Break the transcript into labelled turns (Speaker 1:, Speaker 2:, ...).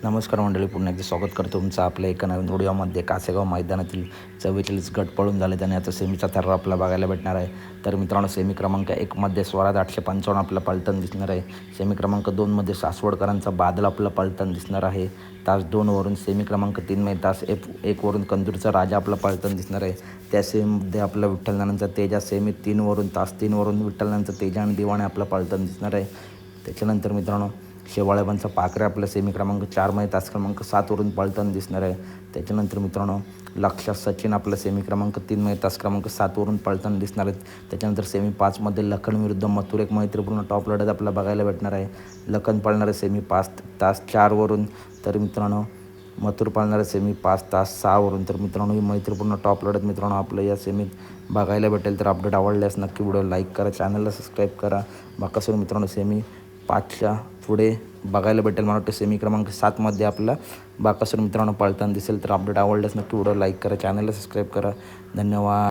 Speaker 1: नमस्कार मंडळी, पुन्हा एकदा स्वागत करतो तुमचं आपल्या एका नवीन व्हिडिओमध्ये. कासेगाव मैदानातील 44 गट पळून झाले आणि आता सेमीचा थर्रा आपल्याला बघायला भेटणार आहे. तर मित्रांनो, सेमी क्रमांक 1मध्ये स्वराज 855 आपल्याला पळताना दिसणार आहे. सेमी क्रमांक 2मध्ये सासवडकरांचा बादल आपल्याला पळताना दिसणार आहे तास 2वरून. सेमी क्रमांक 3मध्ये तास 1वरून कंदूरचा राजा आपला पळताना दिसणार आहे. त्या सेमीमध्ये आपला विठ्ठलनानांचा तेजा सेमी 3वरून तास 3वरून विठ्ठलनानांचा तेजा आणि दिवाणे आपला पळताना दिसणार आहे. त्याच्यानंतर मित्रांनो, शेवाळेबांचा पाखरे आपल्या सेमी क्रमांक 4मध्ये तास क्रमांक 7वरून पळताना दिसणार आहे. त्याच्यानंतर मित्रांनो, लक्षा सचिन आपल्या सेमी क्रमांक 3मध्ये तास क्रमांक 7वरून पळताना दिसणार आहेत. त्याच्यानंतर सेमी 5मध्ये लखन विरुद्ध मथुर एक मैत्रीपूर्ण टॉप लढत आपल्याला बघायला भेटणार आहे. लखन पळणार आहे सेमी 5 तास 4वरून, तर मित्रांनो मथुर पळणार आहे सेमी 5 तास 6वरून. तर मित्रांनो, ही मैत्रीपूर्ण टॉप लढत मित्रांनो आपल्या या सेमीत बघायला भेटेल. तर अपडेट आवडल्यास नक्की व्हिडिओ लाईक करा, चॅनलला सबस्क्राईब करा. बाकासून मित्रांनो, सेमी 5च्या पुढे बघायला भेटेल. मला वाटतं सेमी क्रमांक 7मध्ये आपला बाकासूर मित्रांनो पळताना दिसेल. तर अपडेट आवडल्यास नक्की व्हिडिओ लाईक करा, चॅनलला सबस्क्राईब करा. धन्यवाद.